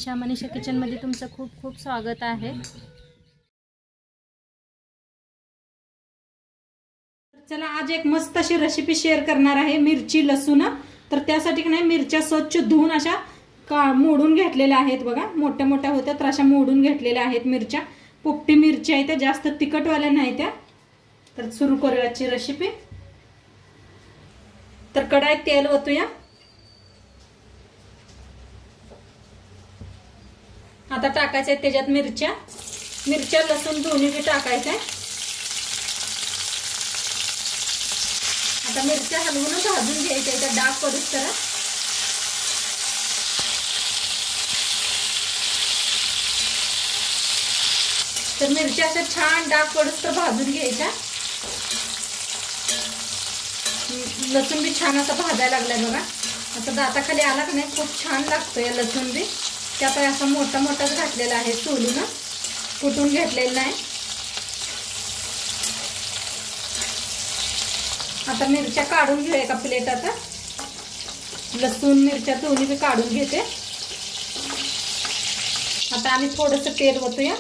मनीषा किचनमध्ये तुमचं खूप खूप स्वागत आहे। चला आज एक मस्त अशी रेसिपी शेअर करणार आहे मिरची लसूण। तर त्यासाठी नाही मिरच्या स्वच्छ धुवून अशा मोडून घेतलेल्या आहेत बघा, मोठ्या मोठ्या होत्या तर अशा मोडून घेतलेल्या आहेत मिरच्या। पोपटी मिरच्या आहेत, त्या जास्त तिखटवाल्या नाही त्या। तर सुरू करूया आजची रेसिपी। तर कढईत तेल ओतूया। आता टाकायचे त्याच्यात मिरच्या लसूण दोन्ही बी टाकायचे। आता मिरच्या हलवून भाजून घ्यायच्या, त्याचा डाग पडूस तर। तर मिरच्या अशा छान डाग पडूस तर भाजून घ्यायच्या। लसूण बी छान असा भाजायला लागलाय बघा, असं दाताखाली आला की नाही खूप छान लागतं या लसूण बी। त्यात असा मोठा मोठाच घातलेला आहे, सोलून कुटून घेतलेला नाही। आता मिरच्या काढून घेऊया एका प्लेटात। लसूण मिरच्या दोन्ही बी काढून घेते। आता आम्ही थोडंसं तेल ओतूया।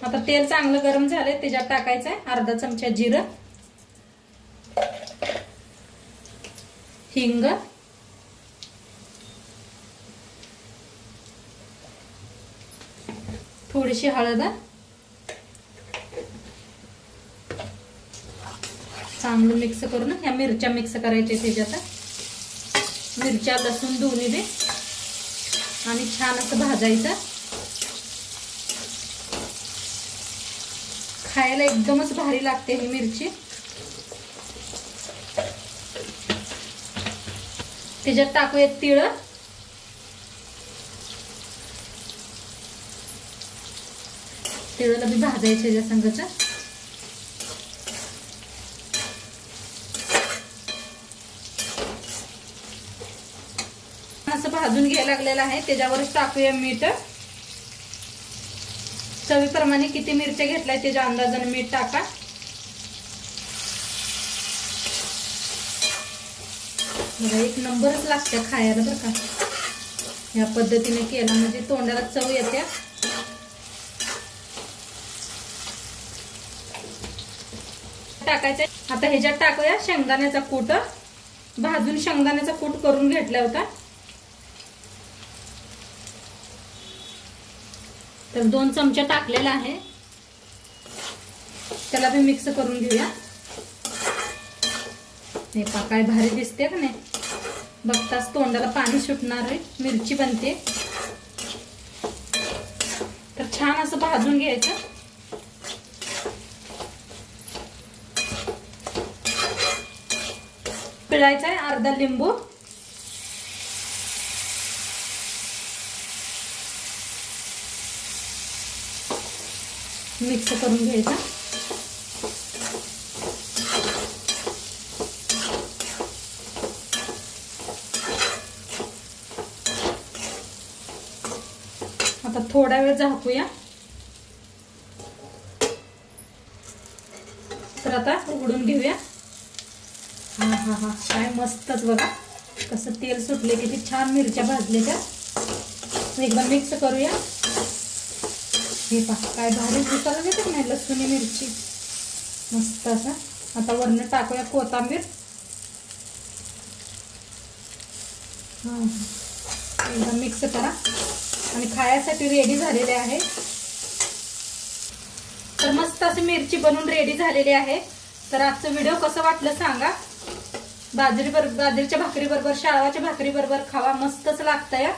आता तेल चांगलं गरम झालंय, त्याच्यात टाकायचं आहे अर्धा चमचा जिरं, हिंग, थोडीशी हळद, चांगलं मिक्स करून ह्या मिरच्या मिक्स करायच्या त्याच्यात। मिरच्या लसूण दोन्ही बी आणि छान असं भाजायचं। खायला एकदमच भारी लागते ही मिरची। त्याच्यात टाकूया तीळ, तिळाला बी भाजायचे ज्या संगच। असं भाजून घ्यायला लागलेलं आहे, त्याच्यावरच टाकूया मीठ। चवीप्रमाणे किती मिरच्या घेतलाय त्याच्या अंदाजाने मीठ टाका। एक नंबरच लागते खायला बरं का, या पद्धतीने केला म्हणजे तोंडाला चव येते। टाकायचे आता ह्याच्यात टाकूया शेंगदाण्याचा कूट। भाजून शेंगदाण्याचा कूट करून घेतला होता, तर 2 चमचे टाकलेला आहे। त्याला बी मिक्स करून घेऊया। हे पा काय भारी दिसते का नाही, बघताच तोंडाला पाणी सुटणार आहे। मिरची बनते तर छान असं भाजून घ्यायचं। पिळायचा आहे अर्धा लिंबू, मिक्स करून घ्यायचा। आता थोडा वेळ झाकूया। तर आता उघडून घेऊया। हा हा हा, काय मस्तच बघा कसं तेल सुटले, किती छान मिरच्या भाजलेल्या। एकदा मिक्स करूया। हे पहा काय भारी दिसायला येते नाही लसूण मिरची मस्त असं। आता वरनं टाकूया कोथिंबीर। एकदा मिक्स करा आणि खाण्यासाठी रेडी झालेले आहे। तर मस्त अशी मिरची बनवून रेडी झालेली आहे। तर आजचं व्हिडिओ कसं वाटलं सांगा। बाजरीच्या भाकरी बरोबर, शाळवाच्या भाकरी बरोबर खावा, मस्तच लागतंय।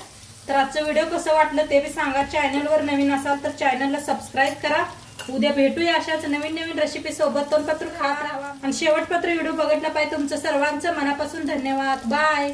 तर आजचं व्हिडिओ कसं वाटलं ते बी सांगा। चॅनलवर नवीन असाल तर चॅनलला सबस्क्राईब करा। उद्या भेटूया अशाच नवीन नवीन रेसिपी सोबत। तोंडपत्र खात राहा आणि शेवटपत्र व्हिडिओ बघितला पाहिजे। तुमचं सर्वांचं मनापासून धन्यवाद। बाय।